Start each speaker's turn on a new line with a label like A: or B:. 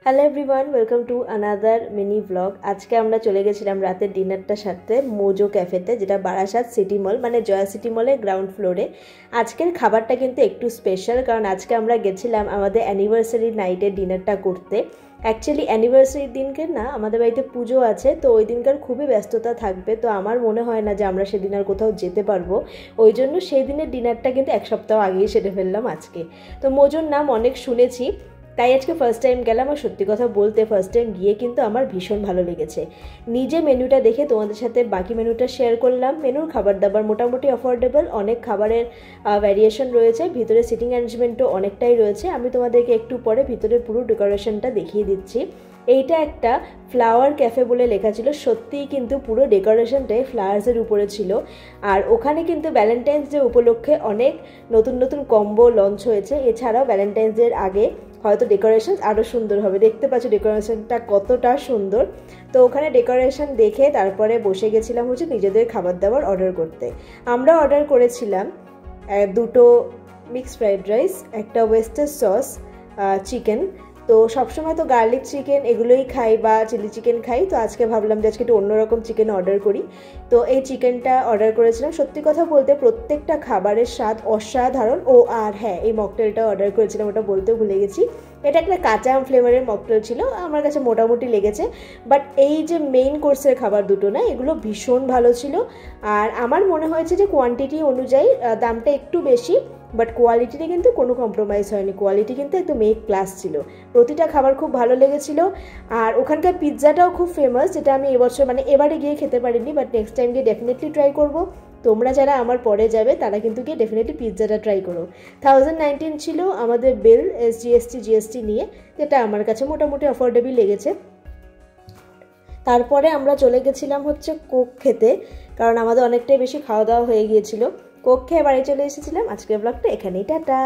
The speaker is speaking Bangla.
A: Hello everyone, welcome to another mini blog. আজকে আমরা চলে গেছিলাম রাতের ডিনারটার সাথে মোজো ক্যাফেতে, যেটা বারাসাত সিটি মল মানে জয়া সিটি মলের গ্রাউন্ড ফ্লোরে। আজকের খাবারটা কিন্তু একটু স্পেশাল, কারণ আজকে আমরা গেছিলাম আমাদের অ্যানিভার্সারি নাইটের ডিনারটা করতে। অ্যাকচুয়ালি অ্যানিভার্সারির দিনকে না আমাদের বাড়িতে পুজো আছে, তো ওই দিনকার খুবই ব্যস্ততা থাকবে, তো আমার মনে হয় না যে আমরা সেদিন আর কোথাও যেতে পারবো। ওই জন্য সেই দিনের ডিনারটা কিন্তু এক সপ্তাহ আগেই সেরে ফেললাম আজকে। তো মোজোর নাম অনেক শুনেছি, তাই আজকে ফার্স্ট টাইম গেলাম। আর সত্যি কথা বলতে ফার্স্ট টাইম গিয়ে কিন্তু আমার ভীষণ ভালো লেগেছে। নিজে মেনুটা দেখে তোমাদের সাথে বাকি মেনুটা শেয়ার করলাম। মেনুর খাবার দাবার মোটামুটি অ্যাফোর্ডেবল, অনেক খাবারের ভ্যারিয়েশন রয়েছে, ভিতরে সিটিং অ্যারেঞ্জমেন্টও অনেকটাই রয়েছে। আমি তোমাদেরকে একটু পরে ভিতরে পুরো ডেকোরেশনটা দেখিয়ে দিচ্ছি। এইটা একটা ফ্লাওয়ার ক্যাফে বলে লেখা ছিল, সত্যিই কিন্তু পুরো ডেকোরেশনটাই ফ্লাওয়ার্সের উপরে ছিল। আর ওখানে কিন্তু ভ্যালেন্টাইন্স ডে উপলক্ষে অনেক নতুন নতুন কম্বো লঞ্চ হয়েছে। এছাড়াও ভ্যালেন্টাইন্স ডের আগে হয়তো ডেকোরেশন আরও সুন্দর হবে। দেখতে পাচ্ছ ডেকোরেশনটা কতটা সুন্দর। তো ওখানে ডেকোরেশন দেখে তারপরে বসে গেছিলাম হচ্ছে নিজেদের খাবার দাবার অর্ডার করতে। আমরা অর্ডার করেছিলাম দুটো মিক্সড ফ্রাইড রাইস, একটা ওয়েস্টার সস, চিকেন। তো সবসময় তো গার্লিক চিকেন এগুলোই খাই বা চিলি চিকেন খাই, তো আজকে ভাবলাম যে আজকে একটু অন্যরকম চিকেন অর্ডার করি। তো এই চিকেনটা অর্ডার করেছিলাম। সত্যি কথা বলতে প্রত্যেকটা খাবারের স্বাদ অসাধারণ। ও আর হ্যাঁ, এই মকটেলটা অর্ডার করেছিলাম, ওটা বলতেও ভুলে গেছি। এটা একটা কাঁচা আম ফ্লেভারের মকটেল ছিল, আমার কাছে মোটামুটি লেগেছে। বাট এই যে মেইন কোর্সের খাবার দুটো না, এগুলো ভীষণ ভালো ছিল। আর আমার মনে হয়েছে যে কোয়ান্টিটি অনুযায়ী দামটা একটু বেশি, বাট কোয়ালিটিতে কিন্তু কোনো কম্প্রোমাইজ হয়নি। কোয়ালিটি কিন্তু একদম এ ক্লাস ছিল। প্রতিটা খাবার খুব ভালো লেগেছিল। আর ওখানকার পিৎজাটাও খুব ফেমাস, যেটা আমি এবছর মানে এবারে গিয়ে খেতে পারিনি, বাট নেক্সট টাইম গিয়ে ডেফিনেটলি ট্রাই করব। তোমরা যারা আমার পরে যাবে তারা কিন্তু গিয়ে ডেফিনেটলি পিৎজাটা ট্রাই করো। 1019 ছিল আমাদের বিল জিএসটি নিয়ে, যেটা আমার কাছে মোটামুটি অ্যাফোর্ডেবল লেগেছে। তারপরে আমরা চলে গেছিলাম হচ্ছে কোক খেতে, কারণ আমাদের অনেকটাই বেশি খাওয়া দাওয়া হয়ে গিয়েছিল। কোক খেয়ে বাড়ি চলে এসেছিলাম। আজকের ব্লগটা এখানেই, টাটা।